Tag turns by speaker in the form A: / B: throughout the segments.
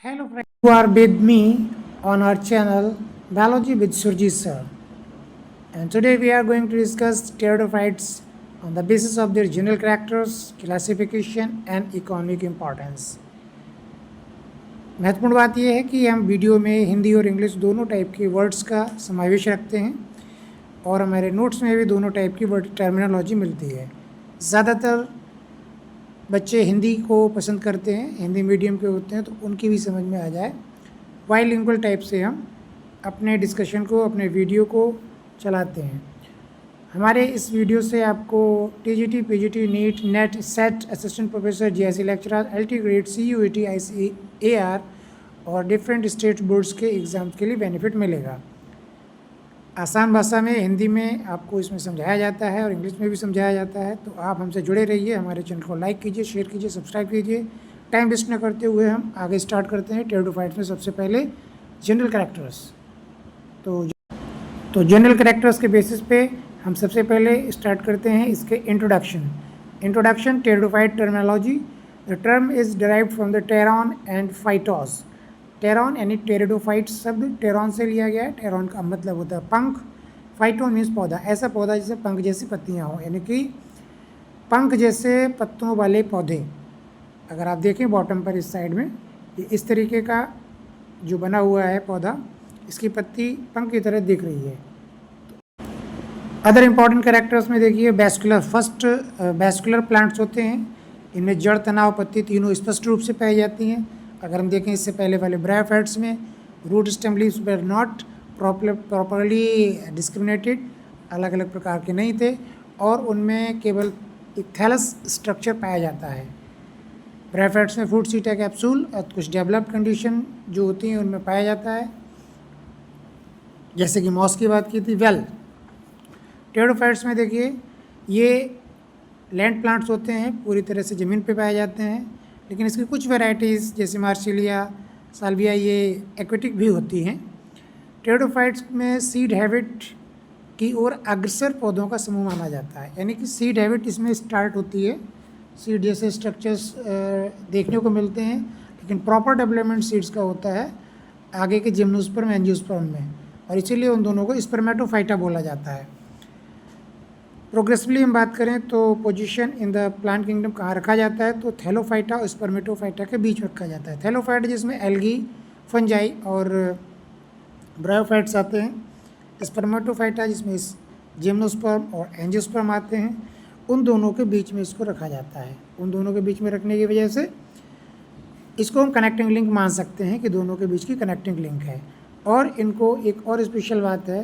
A: Hello friends, you are with me on our channel Biology with Surjit sir. And today we are going to discuss pteridophytes on the basis of their general characters, classification and economic importance. महत्वपूर्ण बात यह है कि हम video में हिंदी और English दोनों type के वर्ड्स का समावेश रखते हैं और हमारे नोट्स में भी दोनों टाइप की वर्ड टर्मिनोलॉजी मिलती है। ज़्यादातर बच्चे हिंदी को पसंद करते हैं, हिंदी मीडियम के होते हैं, तो उनकी भी समझ में आ जाए बाइलिंगुअल टाइप से हम अपने डिस्कशन को, अपने वीडियो को चलाते हैं। हमारे इस वीडियो से आपको TGT, PGT, NEET, NET, SET, assistant professor, GSC lecturer, LT grade, CUET, ICAR और डिफरेंट स्टेट बोर्ड्स के एग्ज़ाम के लिए बेनिफिट मिलेगा। आसान भाषा में, हिंदी में आपको इसमें समझाया जाता है और इंग्लिश में भी समझाया जाता है। तो आप हमसे जुड़े रहिए, हमारे चैनल को लाइक कीजिए, शेयर कीजिए, सब्सक्राइब कीजिए। टाइम वेस्ट न करते हुए हम आगे स्टार्ट करते हैं। टेरिडोफाइट्स में सबसे पहले जनरल कैरेक्टर्स। तो जनरल कैरेक्टर्स के बेसिस पे हम सबसे पहले स्टार्ट करते हैं इसके introduction pteridophyte terminology. The term is derived from the pteron and phytos. Pteron यानी टेरिडोफाइट शब्द टेरॉन से लिया गया है। टेरॉन का मतलब होता है पंख, फाइटोन मीन्स पौधा, ऐसा पौधा जिसे पंख जैसी पत्तियां हों, यानी कि पंख जैसे पत्तों वाले पौधे। अगर आप देखें बॉटम पर इस साइड में, ये इस तरीके का जो बना हुआ है पौधा, इसकी पत्ती पंख की तरह दिख रही है। अदर इम्पॉर्टेंट कैरेक्टर्स में देखिए वैस्कुलर, फर्स्ट वैस्कुलर प्लांट्स होते हैं। इनमें जड़, तनाव, पत्ती तीनों स्पष्ट रूप से पाई जाती हैं। अगर हम देखें इससे पहले वाले ब्रायोफाइट्स में root stem leaves were not properly discriminated, अलग अलग प्रकार के नहीं थे और उनमें केवल एक थैलस स्ट्रक्चर पाया जाता है। ब्रायोफाइट्स में फ्रूट सीटा कैप्सूल और कुछ डेवलप्ड कंडीशन जो होती हैं उनमें पाया जाता है, जैसे कि मॉस की बात की थी। टेरिडोफाइट्स में देखिए ये लैंड प्लांट्स होते हैं, पूरी तरह से ज़मीन पे पाए जाते हैं, लेकिन इसकी कुछ वैरायटीज़ जैसे मार्सिलिया, साल्विया, ये एक्वेटिक भी होती हैं। टेरिडोफाइट्स में सीड हैबिट की ओर अग्रसर पौधों का समूह माना जाता है, यानी कि सीड हैबिट इसमें स्टार्ट होती है। सीड जैसे स्ट्रक्चर्स देखने को मिलते हैं, लेकिन प्रॉपर डेवलपमेंट सीड्स का होता है आगे के जिम्नोस्पर्म, एंजियोस्पर्म में, और इसीलिए उन दोनों को स्पर्मेटोफाइटा बोला जाता है। प्रोग्रेसिवली हम बात करें तो position in the plant kingdom कहाँ रखा जाता है, तो थैलोफाइटा और स्पर्मेटोफाइटा के बीच में रखा जाता है। थैलोफाइटा जिसमें एल्गी, फंजाई और ब्रायोफाइट्स आते हैं। स्पर्मेटोफाइटा जिसमें जिम्नोस्पर्म और एंजियोस्पर्म आते हैं, उन दोनों के बीच में इसको रखा जाता है। उन दोनों के बीच में रखने की वजह से इसको हम कनेक्टिंग लिंक मान सकते हैं कि दोनों के बीच की कनेक्टिंग लिंक है। और इनको एक और स्पेशल बात है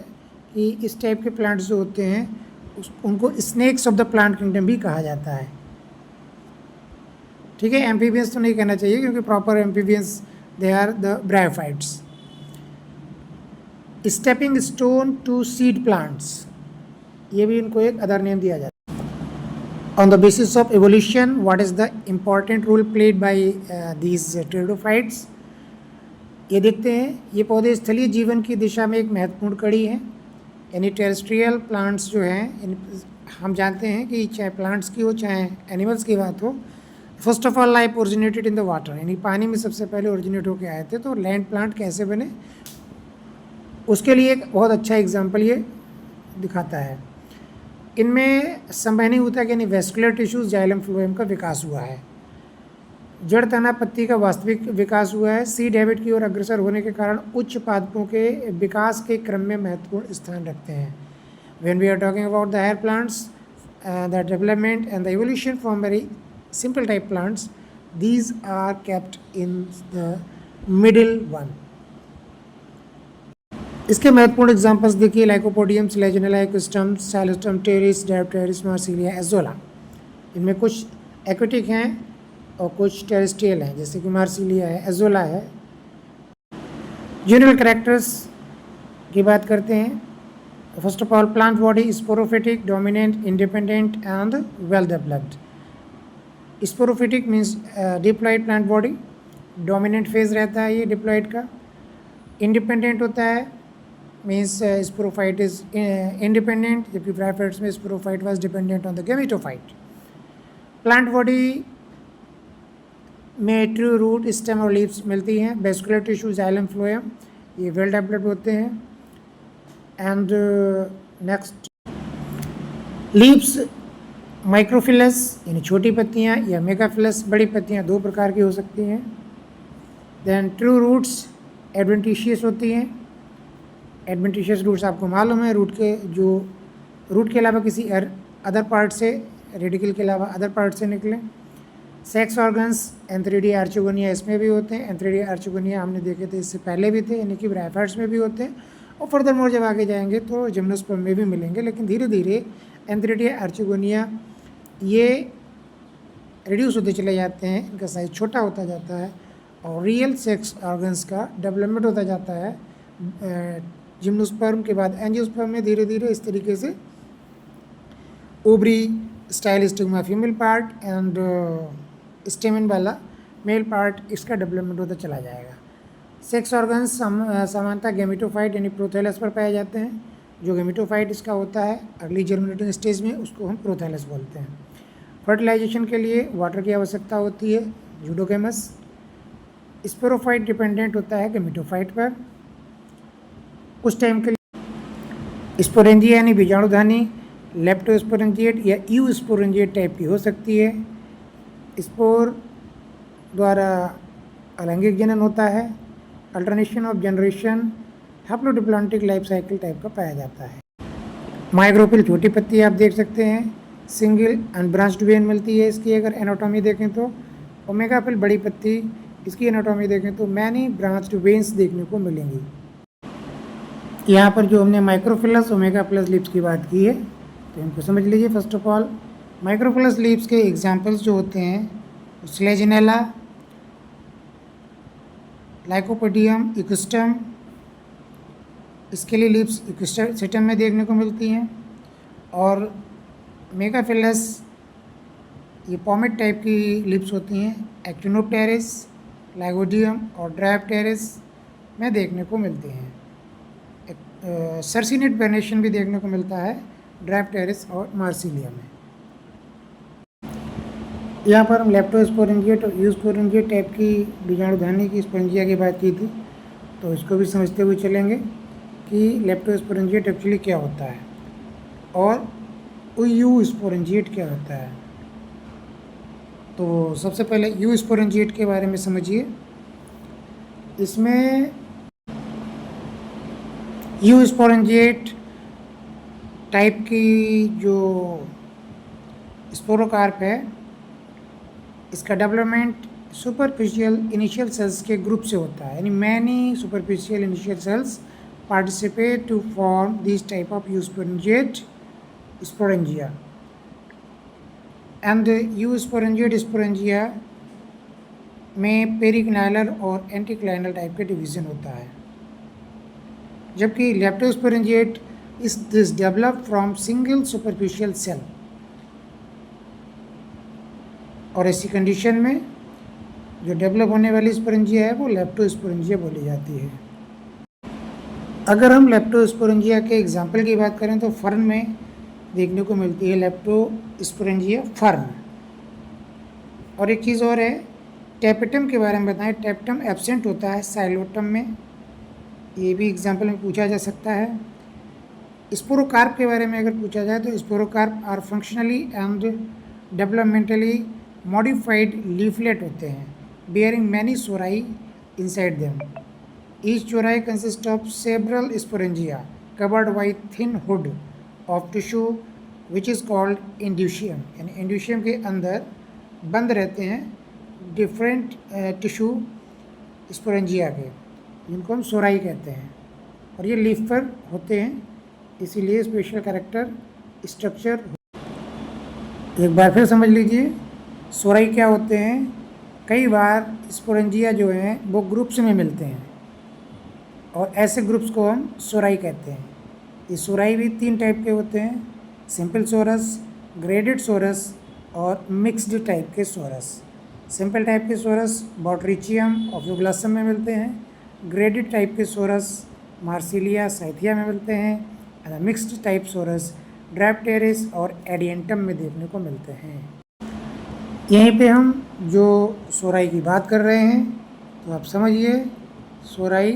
A: कि इस टाइप के प्लांट्स जो होते हैं उनको snacks of the plant kingdom भी कहा जाता है। ठीक है, एम्फीबियंस तो नहीं कहना चाहिए क्योंकि proper amphibians they are the bryophytes. Stepping stone to seed plants, ये भी इनको एक अदर नेम दिया जाता है। On the basis of evolution, what is the important role played by these pteridophytes, ये देखते हैं। ये पौधे स्थलीय जीवन की दिशा में एक महत्वपूर्ण कड़ी हैं, यानी टेरेस्ट्रियल प्लांट्स जो हैं, हम जानते हैं कि चाहे प्लांट्स की हो चाहे एनिमल्स की बात हो, first of all life originated in the water, यानी पानी में सबसे पहले ओरिजिनेट होकर आए थे। तो लैंड प्लांट कैसे बने, उसके लिए एक बहुत अच्छा एग्जाम्पल ये दिखाता है। इनमें संवहनी ऊतक यानी वेस्कुलर टिश्यूज, जाइलम फ्लोएम का विकास हुआ है। जड़, तना, पत्ती का वास्तविक विकास हुआ है। सीड हैबिट की ओर अग्रसर होने के कारण उच्च पादपों के विकास के क्रम में महत्वपूर्ण स्थान रखते हैं। When we are talking about the higher plants, the development and the evolution from very simple type plants, these are kept in the middle one. इसके महत्वपूर्ण एग्जाम्पल्स देखिए, लाइकोपोडियम, सिलेजनेला, एक्विस्टम, सैलोस्टम, टेरिस, डायोप्टेरिस, मार्सिलिया, एजोला। इनमें कुछ aquatic हैं और कुछ terrestrial हैं, जैसे कि मार्सिलिया है, एजोला है। जनरल कैरेक्टर्स की बात करते हैं। First of all, plant body sporophytic, dominant, independent and well developed. Sporophytic means diploid plant body, dominant phase रहता है ये डिप्लॉयड का। इंडिपेंडेंट होता है मीन्स स्पोरोफाइट इज इंडिपेंडेंट, जबकि ब्रायोफाइट्स में sporophyte was dependent on the gametophyte. Plant body में true root, stem और लीव्स मिलती हैं। वेस्कुलर टिश्यू जाइलम फ्लोएम ये वेल डेवलप्ड होते हैं। एंड नेक्स्ट लीव्स माइक्रोफिलस यानी छोटी पत्तियाँ या मेगाफिलस बड़ी पत्तियाँ, दो प्रकार की हो सकती हैं। देन ट्रू रूट्स एडवेंटिशियस होती हैं। एडवेंटिशियस रूट्स आपको मालूम है, रूट के अलावा किसी अदर पार्ट से, रेडिकल के अलावा अदर पार्ट से निकले। सेक्स ऑर्गन्स एंथ्रेडिया आर्चिगोनिया इसमें भी होते हैं। एंथ्रेडिया आर्चिगोनिया हमने देखे थे, इससे पहले भी थे, यानी कि ब्रायोफाइट्स में भी होते हैं और फर्दर मोर जब आगे जाएंगे तो जिम्नोस्पर्म में भी मिलेंगे। लेकिन धीरे धीरे एंथ्रेडिया आर्चिगोनिया ये रिड्यूस होते चले जाते हैं, इनका साइज छोटा होता जाता है और रियल सेक्स ऑर्गन्स का डेवलपमेंट होता जाता है। जिम्नोस्पर्म के बाद एंजियोस्पर्म में धीरे धीरे इस तरीके से ovary style stigma female part and स्टेमन वाला मेल पार्ट, इसका डेवलपमेंट होता चला जाएगा। सेक्स ऑर्गन्स सामान्यतः गेमिटोफाइट यानी प्रोथैलस पर पाए जाते हैं। जो गेमिटोफाइट इसका होता है अर्ली जर्मिनेटिंग स्टेज में, उसको हम प्रोथैलस बोलते हैं। फर्टिलाइजेशन के लिए वाटर की आवश्यकता होती है, जूडोकेमस। स्पोरोफाइट डिपेंडेंट होता है गेमिटोफाइट पर कुछ टाइम के लिए। स्पोरेंजिया यानी बीजाणुधानी लेप्टोस्पोरेंजिएट या यू स्पोरेंजिएट टाइप की हो सकती है। स्पोर द्वारा अलैंगिक जनन होता है। Alternation of generation haplodiplontic life cycle type का पाया जाता है। माइक्रोपिल छोटी पत्ती आप देख सकते हैं, सिंगल अनब्रांच्ड वेन मिलती है इसकी अगर एनाटॉमी देखें तो। ओमेगापिल बड़ी पत्ती, इसकी एनाटॉमी देखें तो मैनी ब्रांच्ड वेन्स देखने को मिलेंगी। यहाँ पर जो हमने माइक्रोफिलस ओमेगा प्लस लीव्स की बात की है तो इनको समझ लीजिए। First of all microphyllous leaves के एग्जांपल्स जो होते हैं स्लेजिनेला, लाइकोपोडियम, इक्विस्टम, इसके लिए लीव्स इक्विस्टम में देखने को मिलती हैं। और मेगाफिलस ये पॉमेट टाइप की लीव्स होती हैं। एक्टिनोप्टेरिस, लाइगोडियम और ड्रायोप्टेरिस में देखने को मिलती हैं। सर्सिनेट वेनेशन भी देखने को मिलता है ड्रायोप्टेरिस और मार्सिलिया में। यहाँ पर हम लेप्टोस्पोरेंजिएट और यूस्पोरेंजिएट टाइप की बीजाणुधानी की स्पोरेंजिया की बात की थी, तो इसको भी समझते हुए चलेंगे कि लेप्टोस्पोरेंजिएट एक्चुअली क्या होता है और यू स्पोरेंजिएट क्या होता है। तो सबसे पहले यू स्पोरेंजिएट के बारे में समझिए। इसमें यू स्पोरेंजिएट टाइप की जो स्पोरोकार्प है, इसका डेवलपमेंट सुपरफिशियल इनिशियल सेल्स के ग्रुप से होता है, यानी many superficial initial cells participate to form this type of eusporangiate sporangia. And eusporangiate sporangia में पेरिक्लाइनल और एंटीक्लाइनल टाइप के डिवीज़न होता है, जबकि leptosporangiate is this develop from single superficial cell. और ऐसी कंडीशन में जो डेवलप होने वाली स्पोरेंजिया है वो लेप्टोस्पोरेंजिया बोली जाती है। अगर हम लेप्टोस्पोरेंजिया के एग्जाम्पल की बात करें तो फर्न में देखने को मिलती है लेप्टोस्पोरेंजिया फर्न। और एक चीज़ और है, टैपेटम के बारे में बताएं। टैपेटम एब्सेंट होता है साइलोटम में, ये भी एग्जाम्पल में पूछा जा सकता है। स्पोरोकार्प के बारे में अगर पूछा जाए तो sporocarp are functionally and developmentally modified leaflet होते हैं, bearing many sori inside them. Each sori consists of several sporangia covered by thin hood of tissue which is called indusium. यानी indusium के अंदर बंद रहते हैं डिफरेंट टिश्यू स्पोरेंजिया के, जिनको हम सोराई कहते हैं, और ये लीफ पर होते हैं, इसीलिए स्पेशल कैरेक्टर स्ट्रक्चर। एक बार फिर समझ लीजिए सोराई क्या होते हैं। कई बार स्पोरेंजिया जो हैं वो ग्रुप्स में मिलते हैं और ऐसे ग्रुप्स को हम सोराई कहते हैं। ये सोराई भी 3 टाइप के होते हैं, सिंपल सोरस, ग्रेडेड सोरस और मिक्स्ड टाइप के सोरस। सिंपल टाइप के सोरस बॉटरिचियम और फ्यूब्लासम में मिलते हैं। ग्रेडेड टाइप के सोरस मार्सिलिया, साइथिया में मिलते हैं। मिक्स्ड टाइप सोरस ड्रायोप्टेरिस और एडियंटम में देखने को मिलते हैं। यहीं पे हम जो सोराई की बात कर रहे हैं, तो आप समझिए सोराई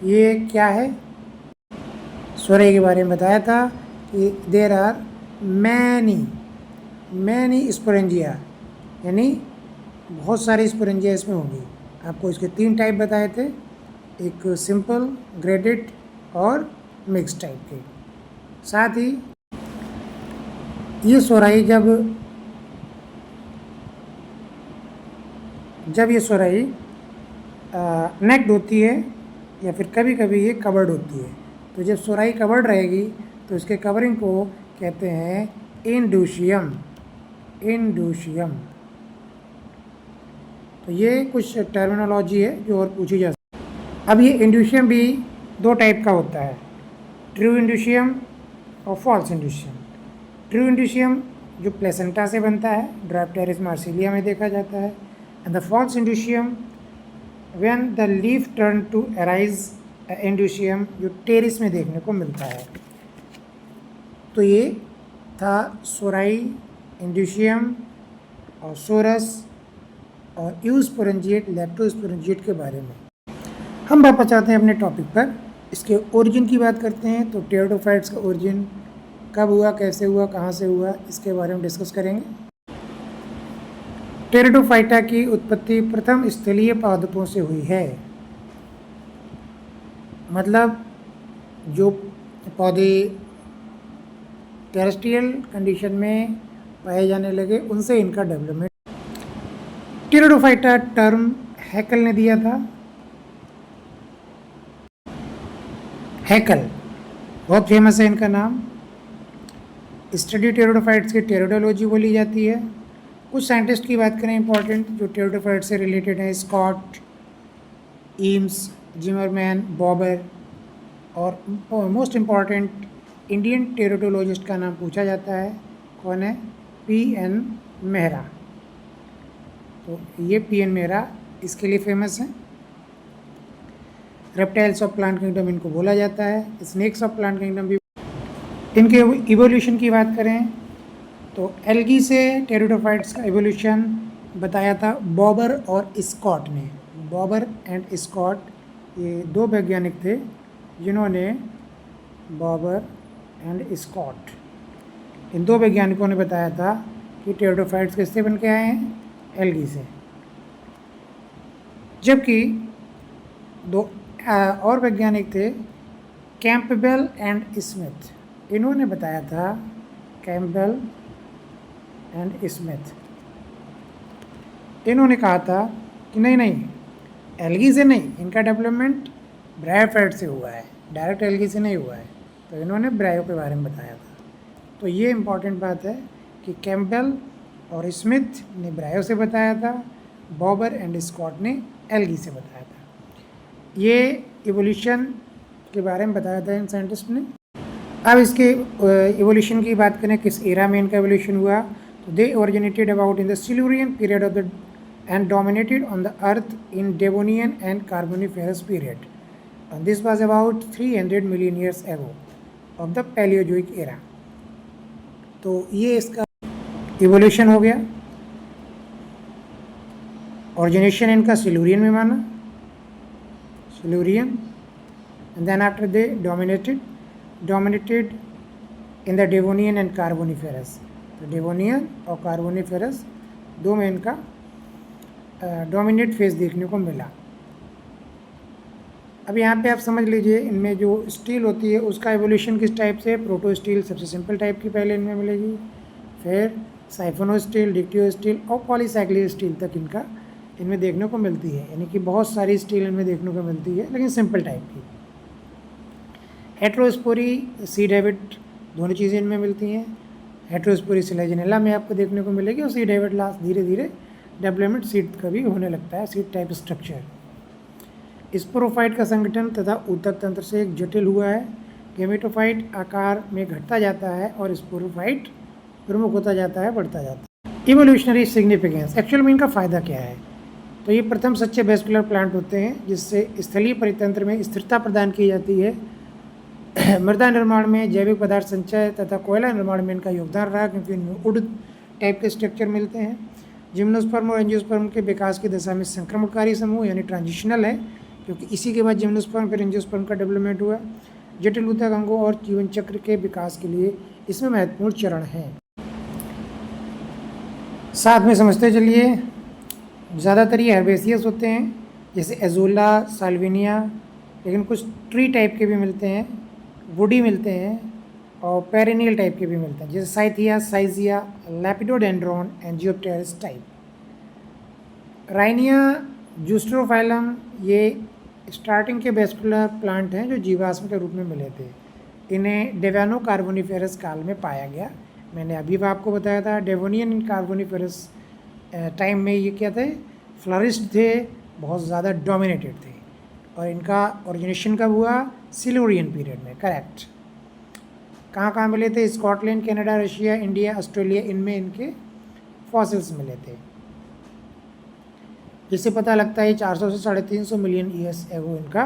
A: ये क्या है। सोराई के बारे में बताया था कि देर आर मैनी स्पोरेंजिया, यानी बहुत सारी स्पोरेंजिया इसमें होंगी। आपको इसके 3 टाइप बताए थे, एक सिंपल, ग्रेडेड और मिक्स टाइप के। साथ ही ये सोराई जब ये सोराई नेक्ड होती है या फिर कभी कभी ये कवर्ड होती है, तो जब सोराई कवर्ड रहेगी तो इसके कवरिंग को कहते हैं इंडूशियम। तो ये कुछ टर्मिनोलॉजी है जो और पूछी जा सकती है। अब ये इंडूशियम भी 2 टाइप का होता है, ट्रू इंडूशियम और फॉल्स इंडूशियम। ट्रू इंडूशियम जो प्लेसेंटा से बनता है, ड्राफ्टेरिस मार्सिलिया में देखा जाता है। And the false indusium when the leaf turn to arise indusium, जो टेरिस में देखने को मिलता है। तो ये था सोराई, इंडूशियम और सोरस और यूस्पोरेंजिएट, लैक्टोस्पोरेंजिएट के बारे में। हम वापस आते हैं अपने टॉपिक पर। इसके ओरिजिन की बात करते हैं, तो टेरिडोफाइट्स का ओरिजिन कब हुआ, कैसे हुआ, कहाँ से हुआ, इसके बारे में डिस्कस करेंगे। टेरिडोफाइटा की उत्पत्ति प्रथम स्थलीय पादपों से हुई है। मतलब जो पौधे टेरेस्ट्रियल कंडीशन में पाए जाने लगे, उनसे इनका डेवलपमेंट। टेरिडोफाइटा टर्म हैकल ने दिया था। हैकल बहुत फेमस है इनका नाम। स्टडी टेरिडोफाइट्स की टेरिडोलॉजी बोली जाती है। कुछ साइंटिस्ट की बात करें इंपॉर्टेंट जो टेरिडोफाइट से रिलेटेड है, स्कॉट, ईम्स, जिमरमैन, बॉबर, और मोस्ट इम्पॉर्टेंट इंडियन टेरिडोलॉजिस्ट का नाम पूछा जाता है, कौन है? P.N. मेहरा। तो ये P.N. मेहरा इसके लिए फेमस है। रेप्टाइल्स ऑफ प्लांट किंगडम इनको बोला जाता है, स्नेक्स ऑफ प्लांट किंगडम भी। इनके इवोल्यूशन की बात करें तो एल्गी से टेरिडोफाइट्स का इवोल्यूशन बताया था बॉबर और स्कॉट ने। बॉबर एंड स्कॉट ये 2 वैज्ञानिक थे जिन्होंने, बॉबर एंड स्कॉट, इन 2 वैज्ञानिकों ने बताया था कि टेरिडोफाइट्स किससे बन के आए हैं? एल्गी से। जबकि 2 और वैज्ञानिक थे, कैंपबेल एंड स्मिथ, इन्होंने बताया था, कैंपबेल एंड स्मिथ, इन्होंने कहा था कि नहीं एल्गी से नहीं, इनका डेवलपमेंट ब्रायोफाइट से हुआ है, डायरेक्ट एल्गी से नहीं हुआ है। तो इन्होंने ब्रायो के बारे में बताया था। तो ये इम्पॉर्टेंट बात है कि कैंपबेल और स्मिथ ने ब्रायो से बताया था, बॉबर एंड स्कॉट ने एल्गी से बताया था। ये इवोल्यूशन के बारे में बताया था इन साइंटिस्ट ने। अब इसके इवोल्यूशन की बात करें, किस एरा में इनका इवोल्यूशन हुआ, तो they originated about in the Silurian period of the and dominated on the earth in Devonian and Carboniferous period. And this was about 300 million years ago of the Paleozoic era. तो ये इसका evolution हो गया। Origination इनका Silurian में माना, Silurian, and then after they dominated in the Devonian and Carboniferous. तो Devonian और कार्बोनिफेरस 2 में इनका डोमिनेट फेज देखने को मिला। अब यहाँ पे आप समझ लीजिए, इनमें जो स्टील होती है उसका एवोल्यूशन किस टाइप से? प्रोटो स्टील सबसे सिंपल टाइप की पहले इनमें मिलेगी, फिर साइफोनो स्टील, डिक्टियो स्टील और पॉलीसाइक्लिक स्टील तक इनका इनमें देखने को मिलती है। यानी कि बहुत सारी स्टील इनमें देखने को मिलती है, लेकिन सिंपल टाइप की। हेट्रोस्पोरी, सीड हैबिट, दोनों चीज़ें इनमें मिलती हैं। हेट्रोस्पोरी सिलेजिनेला में आपको देखने को मिलेगी, और सीड हैबिट लास्ट धीरे धीरे डेवलपमेंट सीड का भी होने लगता है, सीड टाइप स्ट्रक्चर। स्पोरोफाइट का संगठन तथा ऊतक तंत्र से एक जटिल हुआ है। गेमेटोफाइट आकार में घटता जाता है और स्पोरोफाइट प्रमुख होता जाता है, बढ़ता जाता है। इवोल्यूशनरी सिग्निफिकेंस, एक्चुअल में इनका फ़ायदा क्या है? तो ये प्रथम सच्चे वेस्कुलर प्लांट होते हैं जिससे स्थलीय परितंत्र में स्थिरता प्रदान की जाती है मृदा निर्माण में जैविक पदार्थ संचय तथा कोयला निर्माण में इनका योगदान रहा, क्योंकि इनमें वुड टाइप के स्ट्रक्चर मिलते हैं। जिम्नोस्पर्म और एंजियोस्पर्म के विकास की दशा में संक्रमणकारी समूह यानी ट्रांजिशनल है, क्योंकि इसी के बाद जिम्नोस्पर्म फिर एंजियोस्पर्म का डेवलपमेंट हुआ। जटिल ऊतक अंगों और जीवन चक्र के विकास के लिए इसमें महत्वपूर्ण चरण हैं। साथ में समझते चलिए, ज़्यादातर ये हर्बेसियस होते हैं, जैसे एजोला, साल्विनिया, लेकिन कुछ ट्री टाइप के भी मिलते हैं, वुडी मिलते हैं और पेरिनियल टाइप के भी मिलते हैं, जैसे साइथिया, साइजिया, लेपिडोडेंड्रॉन, एंजियोप्टेरिस टाइप। राइनिया जूस्ट्रोफाइलम ये स्टार्टिंग के वेस्कुलर प्लांट हैं जो जीवाश्म के रूप में मिले थे। इन्हें डेवानो कार्बोनिफेरस काल में पाया गया। मैंने अभी भी आपको बताया था, डेवोनियन कार्बोनिफेरस टाइम में ये क्या थे, फ्लरिश्ड थे, बहुत ज़्यादा डोमिनेटेड थे। और इनका ओरिजिनेशन कब हुआ, सिल्यूरियन पीरियड में। करेक्ट। कहाँ कहाँ मिले थे, Scotland, Canada, Russia, India, Australia, इनमें इनके फॉसिल्स मिले थे। जिससे पता लगता है 400 से 350 मिलियन ईयर्स एगो इनका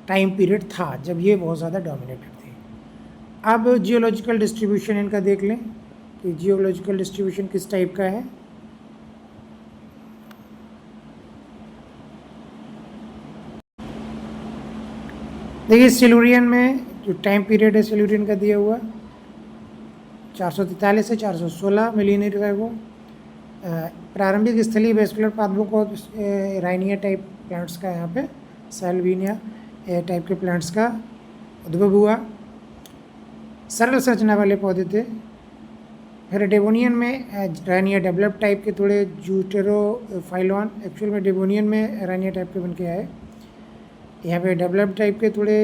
A: टाइम पीरियड था, जब ये बहुत ज़्यादा डोमिनेटेड थे। अब जियोलॉजिकल डिस्ट्रीब्यूशन इनका देख लें कि जियोलॉजिकल डिस्ट्रीब्यूशन किस टाइप का है। देखिए, सिल्यूरियन में जो टाइम पीरियड है सिल्यूरियन का दिया हुआ 443 से 416 मिलियन ईयर एगो। प्रारंभिक स्थलीय वेस्कुलर पादपों को राइनिया टाइप प्लांट्स का, यहाँ पे साल्विनिया टाइप के प्लांट्स का उद्भव हुआ। सरल संरचना वाले पौधे थे। फिर डेवोनियन में राइनिया डेवलप टाइप के थोड़े जूटेरोफाइलॉन, एक्चुअल में डेवोनियन में राइनिया टाइप के बन के आए। यहाँ पे डेवलप टाइप के थोड़े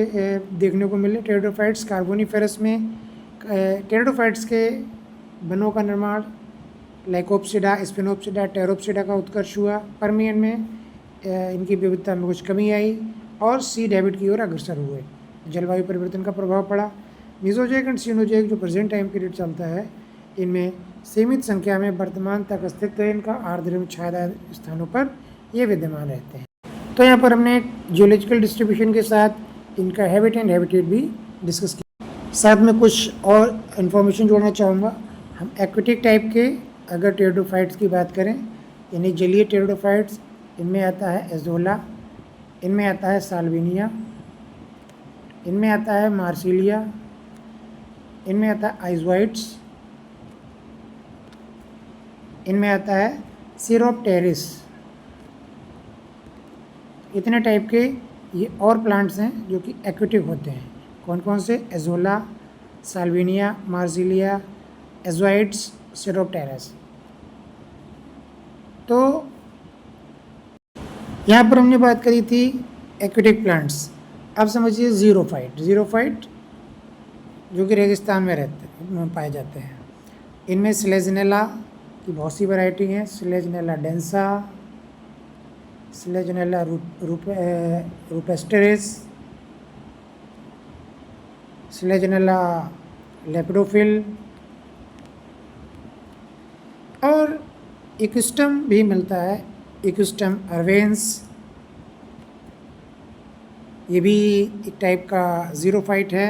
A: देखने को मिले। टेरिडोफाइट्स कार्बोनिफेरस में टेरिडोफाइट्स के बनों का निर्माण, लाइकोप्सिडा, स्पिनोप्सिडा, टेरोप्सिडा का उत्कर्ष हुआ। परमियन में इनकी विविधता में कुछ कमी आई और सीड हैबिट की ओर अग्रसर हुए। जलवायु परिवर्तन का प्रभाव पड़ा। मीसोजोइक एंड सिनोजोइक जो प्रेजेंट टाइम पीरियड चलता है, इनमें सीमित संख्या में वर्तमान तक अस्तित्व है इनका। आर्द्र एवं छायादार स्थानों पर ये विद्यमान रहते हैं। तो यहाँ पर हमने जियोलॉजिकल डिस्ट्रीब्यूशन के साथ इनका हैबिट एंड हैबिटेट भी डिस्कस किया। साथ में कुछ और इन्फॉर्मेशन जोड़ना चाहूँगा। हम एक्वेटिक टाइप के अगर टेरिडोफाइट्स की बात करें, यानी जलीय टेरिडोफाइट्स, इनमें आता है एजोला, इनमें आता है साल्विनिया, इनमें आता है मार्सिलिया, इनमें आता है आइजोइट्स, इनमें आता है सिरोप्टेरिस। इतने टाइप के ये और प्लांट्स हैं जो कि एक्वेटिक होते हैं। कौन कौन से, एजोला, साल्विनिया, मार्सिलिया, एजोइट्स, सिरोप्टेरिस। तो यहाँ पर हमने बात करी थी एक्वेटिक प्लांट्स। अब समझिए ज़ीरोफाइट। ज़ीरोफाइट जो कि रेगिस्तान में पाए जाते हैं। इनमें स्लेजनेला की बहुत सी वैरायटी हैं। स्लेजनेला डेंसा, स्लेजनेला रूपेस्टेरिस, स्लेजनेला लेपिडोफिल और इक्विस्टम भी मिलता है। इक्विस्टम अर्वेंस, ये भी एक टाइप का ज़ीरोफाइट है।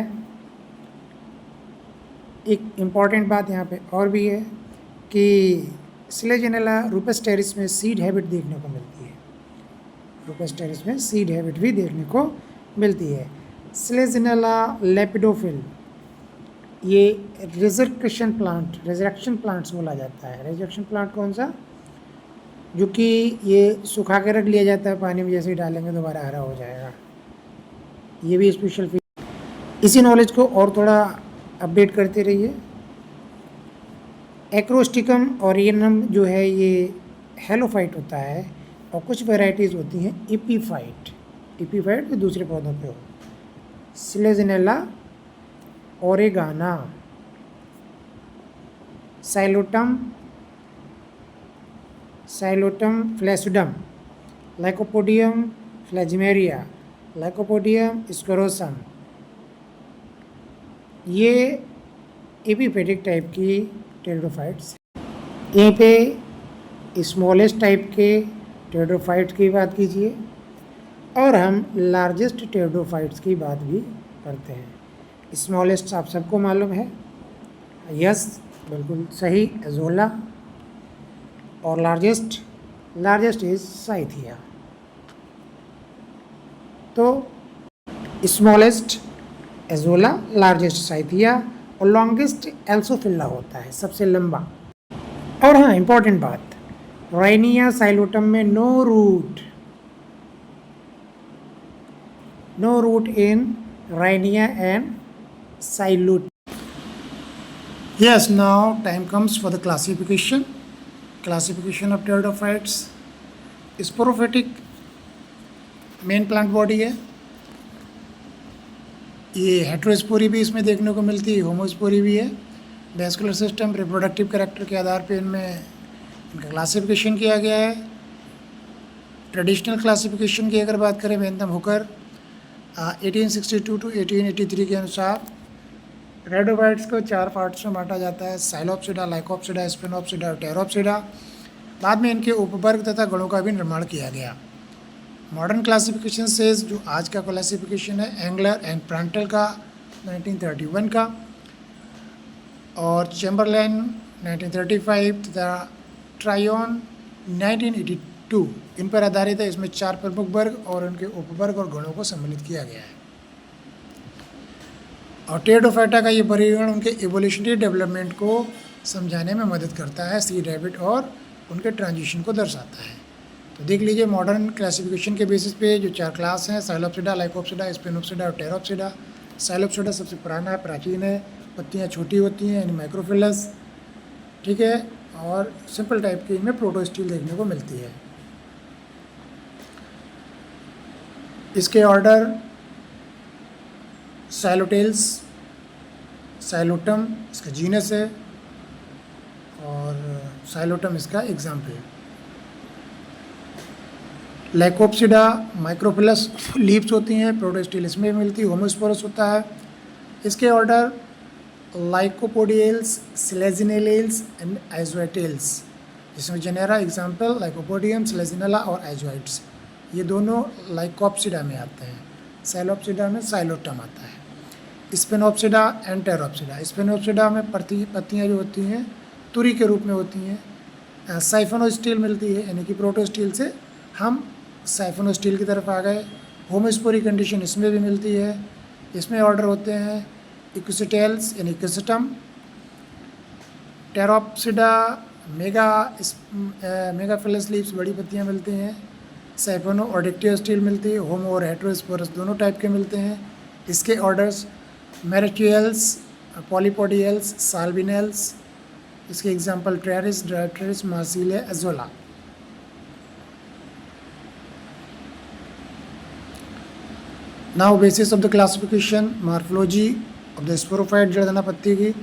A: एक इम्पॉर्टेंट बात यहाँ पे और भी है कि स्लेजनेला रूपेस्टेरिस में सीड हैबिट देखने को मिलती है। रूपेस्टेरिस में सीड हैबिट भी देखने को मिलती है। स्लेजनेला लेपिडोफिल, ये रिजर्क्शन प्लांट्स बोला जाता है। रिजर्क्शन प्लांट कौन सा, जो कि ये सुखा के रख लिया जाता है पानी में, जैसे ही डालेंगे दोबारा हरा हो जाएगा। ये भी स्पेशल फीचर। इसी नॉलेज को और थोड़ा अपडेट करते रहिए। एक्रोस्टिकम ओरिएनम जो है ये हेलोफाइट होता है और कुछ वैरायटीज़ होती हैं इपीफाइट। इपीफाइट भी दूसरे पौधों पे हो। स्लेजनेला ओरेगाना, साइलोटम फ्लैसिडम, लाइकोपोडियम फ्लैजिमेरिया, लाइकोपोडियम स्क्लेरोसम, ये एपिफेटिक टाइप की टेरिडोफाइट्स। यहीं पे स्मॉलेस्ट टाइप के टेरिडोफाइट की बात कीजिए और हम लार्जेस्ट टेरिडोफाइट्स की बात भी करते हैं। स्मॉलेस्ट आप सबको मालूम है, यस बिल्कुल सही, एजोला। और लार्जेस्ट इज साइथिया। तो स्मॉलेस्ट एजोला, लार्जेस्ट साइथिया और लॉन्गेस्ट एल्सोफिल्ला होता है, सबसे लंबा। और हाँ, इंपॉर्टेंट बात, राइनिया साइलोटम में no root in Rhynia and Psilotum. Yes, now time comes for the classification of pteridophytes. Sporophytic main plant body है, ये हेट्रोस्पोरी भी इसमें देखने को मिलती है, होमोस्पोरी भी है। वैस्कुलर सिस्टम, रिप्रोडक्टिव कैरेक्टर के आधार पे इनमें इनका क्लासिफिकेशन किया गया है। ट्रेडिशनल क्लासिफिकेशन की अगर बात करें बेंथम हुकर 1862 टू 1883 के अनुसार टेरिडोफाइट्स को 4 पार्ट्स में बांटा जाता है, साइलोप्सिडा, लाइकोप्सिडा, स्पिनोप्सिडा और टेरोप्सिडा। बाद में इनके उपवर्ग तथा गणों का भी निर्माण किया गया। मॉडर्न क्लासिफिकेशन से जो आज का क्लासिफिकेशन है एंगलर एंड प्रांटल का 1931 का, और चैम्बरलैन 1935 तथा ट्रायोन 1982 इन पर आधारित है। इसमें 4 प्रमुख वर्ग और उनके उपवर्ग और गणों को सम्मिलित किया गया है। और टेरिडोफाइटा का ये वर्गीकरण उनके इवोल्यूशनरी डेवलपमेंट को समझाने में मदद करता है, सी रैबिट, और उनके ट्रांजिशन को दर्शाता है। तो देख लीजिए मॉडर्न क्लासिफिकेशन के बेसिस पे जो 4 क्लास हैं, साइलोप्सिडा, लाइकोप्सिडा, स्पिनोप्सिडा और टेरोप्सिडा। साइलोप्सिडा सबसे पुराना है, प्राचीन है, पत्तियाँ छोटी होती हैं, यानी माइक्रोफिलस, ठीक है, और सिंपल टाइप की इनमें प्रोटोस्टील देखने को मिलती है। इसके ऑर्डर साइलोटेल्स, साइलोटम इसका जीनस है और साइलोटम इसका एग्जाम्पल। लाइकोप्सिडा माइक्रोफिलस लीव्स होती हैं, प्रोटोस्टील इसमें मिलती है, होमोस्पोरस होता है। इसके ऑर्डर लाइकोपोडियल्स, सिलेजिनेलेल्स एंड आइजोएटेल्स, जिसमें जेनेरा एग्जाम्पल लाइकोपोडियम, सिलेजिनेला और आइजोइट्स, ये दोनों लाइकोप्सिडा में आते हैं। साइलोप्सिडा में साइलोटम आता है। स्पिनोप्सिडा एंड टेरोप्सिडा, स्पिनोप्सिडा में पत्तियाँ जो होती हैं तुरी के रूप में होती हैं। साइफोनोस्टील मिलती है, यानी कि प्रोटोस्टील से हम साइफोनोस्टील की तरफ आ गए। होमोस्पोरी कंडीशन इसमें भी मिलती है। इसमें ऑर्डर होते हैं इक्विसिटेल्स यानी इक्विसिटम, टेरोप्सिडा मेगाफिलस लीव्स बड़ी पत्तियाँ मिलती हैं। साइफोनो और डिक्टियोस्टील मिलती है। होमो और हेट्रोस्पोरस दोनों टाइप के मिलते हैं। इसके ऑर्डर्स मेरिटियल्स, पॉलीपोडियल्स, साल्विनेल्स, इसके example Pteris, Dryopteris, Marsilea, Azolla. Now basis of the classification, morphology of the sporophyte, जड़दाना पत्ती की,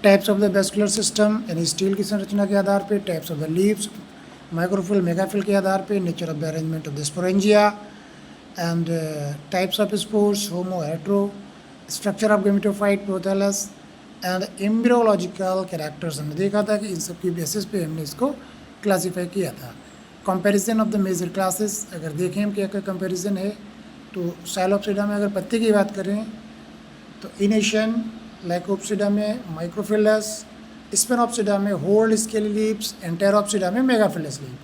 A: types of the vascular system यानी स्टील की संरचना के आधार पे, types of the leaves, microphyll, megaphyll के आधार पे, nature of the arrangement of the sporangia and types of spores, homo, hetero, structure of gametophyte, prothallus and embryological characters. हमने देखा था कि इन सब की बेसिस पे हमने इसको क्लासीफाई किया था। Comparison of the major classes, अगर देखें हम क्या क्या कंपैरिजन है, तो साइलोप्सिडा में अगर पत्ती की बात करें तो इनेशन, लाइकोप्सिडा में माइक्रोफिलस, स्पिनोप्सिडा में होल्ड स्केली लीव्स, एंटेरोप्सिडा में मेगाफिलस लीव।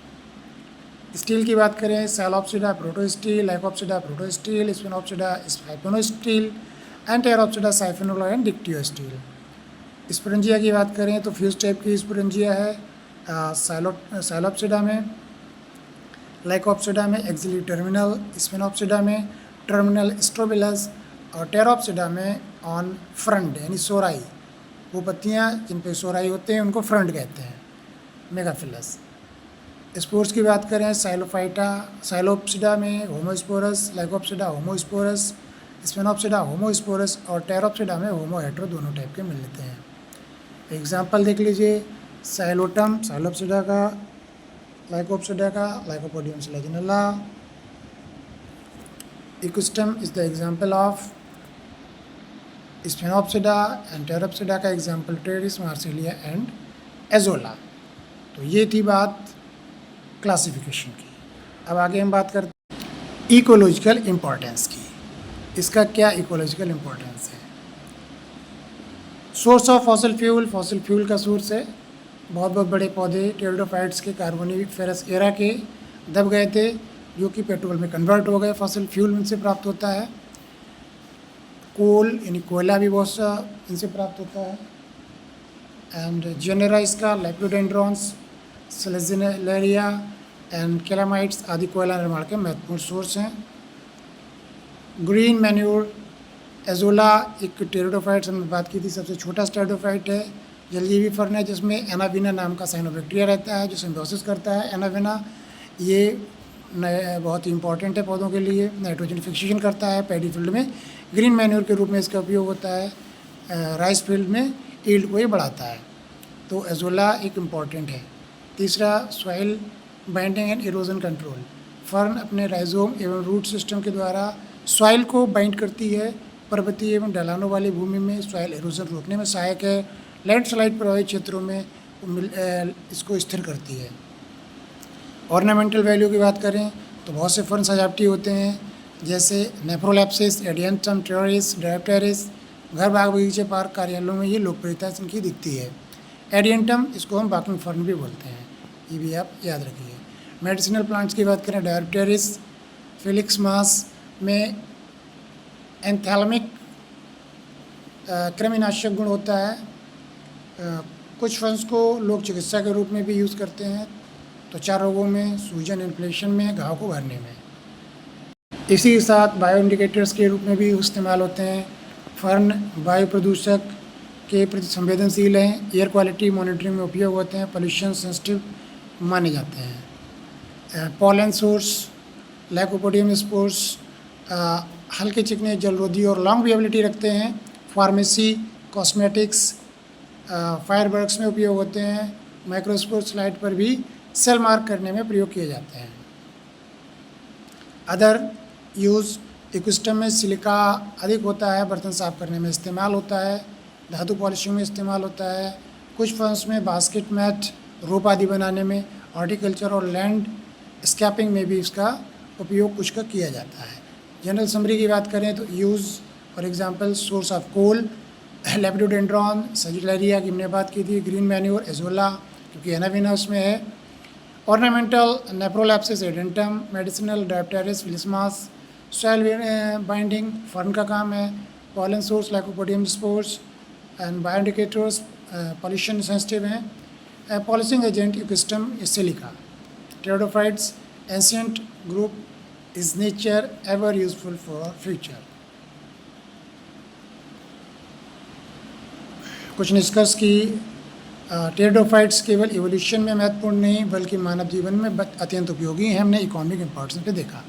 A: स्टील की बात करें, साइलोप्सिडा protostele, Lycopsida protostele, स्पिनोप्सिडा साइफोनोस्टील, एंटेरोप्सिडा साइफोनोला and डिक्टियोस्टील। Sporangia की बात करें तो फ्यूज टाइप की स्पोरेंजिया है साइलोप्सिडा में, लाइकोप्सिडा में एक्सिली टर्मिनल, स्पिनोप्सिडा में टर्मिनल स्ट्रोबिलस और टेरोप्सिडा में ऑन फ्रंट यानी सोराई, वो पत्तियाँ जिन पे सोराई होते हैं उनको फ्रंट कहते हैं, मेगाफिलस। स्पोर्स की बात करें साइलोप्सिडा में होमोस्पोरस, लाइकोप्सिडा होमोस्पोरस, स्पिनोप्सिडा होमोस्पोरस और टेरोप्सिडा में होमो हेट्रो दोनों टाइप के मिल लेते हैं। एग्जाम्पल देख लीजिए, साइलोटम साइलोप्सिडा का, लाइकोप्सिडा का Lycopodium Selaginella, Equisetum is the example of Sphenopsida and Pteropsida का example Pteris, Marsilea and Azolla. तो ये थी बात क्लासिफिकेशन की। अब आगे हम बात करते हैं इकोलॉजिकल इम्पोर्टेंस की। इसका क्या इकोलॉजिकल इम्पोर्टेंस है? सोर्स ऑफ फॉसिल फ्यूल का सोर्स है। बहुत बहुत बड़े पौधे टेरिडोफाइट्स के कार्बोनिफेरस एरा के दब गए थे, जो कि पेट्रोल में कन्वर्ट हो गए। फॉसिल फ्यूल इनसे प्राप्त होता है। कोल यानी कोयला भी बहुत सा इनसे प्राप्त होता है। एंड जेनेरा इसका लेपिडोडेंड्रॉन्स, सेलेजिनेरिया एंड कैलामाइट्स आदि कोयला निर्माण के महत्वपूर्ण सोर्स हैं। ग्रीन मैन्योर एजोला एक टेरिडोफाइट हमने बात की थी, सबसे छोटा टेरिडोफाइट है, जलजीवी फर्न है, जिसमें एनाविना नाम का साइनोबैक्टीरिया रहता है जो सिम्बियोसिस करता है। एनाविना ये बहुत ही इंपॉर्टेंट है पौधों के लिए, नाइट्रोजन फिक्सेशन करता है। पैडी फील्ड में ग्रीन मैन्योर के रूप में इसका उपयोग होता है। राइस फील्ड में ईल्ड को ये बढ़ाता है। तो एजोला एक इम्पॉर्टेंट है। तीसरा, soil binding and erosion control. Fern अपने राइजोम एवं रूट सिस्टम के द्वारा सॉइल को बाइंड करती है। पर्वतीय एवं ढलानों वाली भूमि में सॉइल इरोजन रोकने में सहायक है। लैंडस्लाइड प्रभावित क्षेत्रों में इसको स्थिर करती है। ऑर्नामेंटल वैल्यू की बात करें तो बहुत से फर्न सजावटी होते हैं, जैसे नेफ्रोलैप्सिस, एडियंटम, टेरिस, डायोप्टेरिस। घर, बाग, बगीचे, पार्क, कार्यालयों में ये लोकप्रियता इनकी दिखती है। एडियंटम, इसको हम बाकिंग फर्न भी बोलते हैं, ये भी आप याद रखिए। मेडिसिनल प्लांट्स की बात करें, डायोप्टेरिस, फिलिक्स मास में एंथैल्मिक कृमिनाशक गुण होता है। कुछ फर्न्स को लोग चिकित्सा के रूप में भी यूज़ करते हैं, त्वचा रोगों में, सूजन, इन्फ्लेशन में, घाव को भरने में। इसी के साथ बायो इंडिकेटर्स के रूप में भी इस्तेमाल होते हैं। फर्न वायु प्रदूषक के प्रति संवेदनशील हैं, एयर क्वालिटी मॉनिटरिंग में उपयोग होते हैं, पोल्यूशन सेंसिटिव माने जाते हैं। पॉलन सोर्स, लाइकोपोडियम स्पोर्स हल्के चिकने, जलरोधी और लॉन्ग वेबिलिटी रखते हैं। फार्मेसी, कॉस्मेटिक्स, फायरवर्क्स में उपयोग होते हैं। माइक्रोस्कोप स्लाइड पर भी सेल मार्क करने में प्रयोग किए जाते हैं। अदर यूज़, इकोसिस्टम में सिलिका अधिक होता है, बर्तन साफ करने में इस्तेमाल होता है, धातु पॉलिशिंग में इस्तेमाल होता है। कुछ फर्म्स में बास्केट मैट, रोप आदि बनाने में, हॉर्टिकल्चर और लैंड स्कैपिंग में भी इसका उपयोग कुछ का किया जाता है। जनरल समरी की बात करें तो use for example source of coal, Lepidodendron, Sigillaria की हमने बात की थी, ग्रीन मैन्योर, एजोला क्योंकि एनाविना उसमें है, ornamental Nephrolepis, Adiantum, medicinal Dryopteris, filix mas, soil binding fern का काम है, pollen source Lycopodium spores and bioindicators pollution sensitive हैं, polishing agent ecosystem silica, pteridophytes ancient group, is nature ever useful for future. कुछ निष्कर्ष की टेरिडोफाइट्स केवल evolution में महत्वपूर्ण नहीं बल्कि मानव जीवन में अत्यंत उपयोगी हैं। हमने इकोनॉमिक इंपॉर्टेंस पे देखा।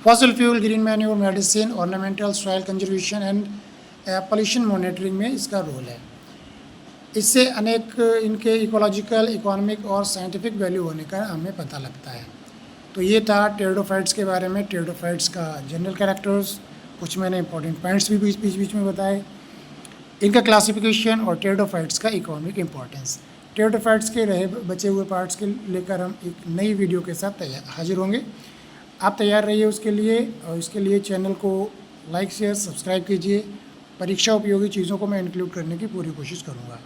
A: Fossil fuel, green manure, medicine, ornamental, soil conservation and pollution monitoring में इसका रोल है। इससे अनेक इनके इकोलॉजिकल, इकोनॉमिक और साइंटिफिक वैल्यू होने का हमें पता लगता है। तो ये था टेरिडोफाइट्स के बारे में, टेरिडोफाइट्स का जनरल कैरेक्टर्स, कुछ मैंने इंपॉर्टेंट पॉइंट्स भी बीच में बताए, इनका क्लासिफिकेशन और टेरिडोफाइट्स का इकोनॉमिक इंपॉर्टेंस। टेरिडोफाइट्स के रहे बचे हुए पार्ट्स के लेकर हम एक नई वीडियो के साथ हाजिर होंगे। आप तैयार रहिए उसके लिए, और इसके लिए चैनल को लाइक, शेयर, सब्सक्राइब कीजिए। परीक्षा उपयोगी चीज़ों को मैं इंक्लूड करने की पूरी कोशिश करूँगा।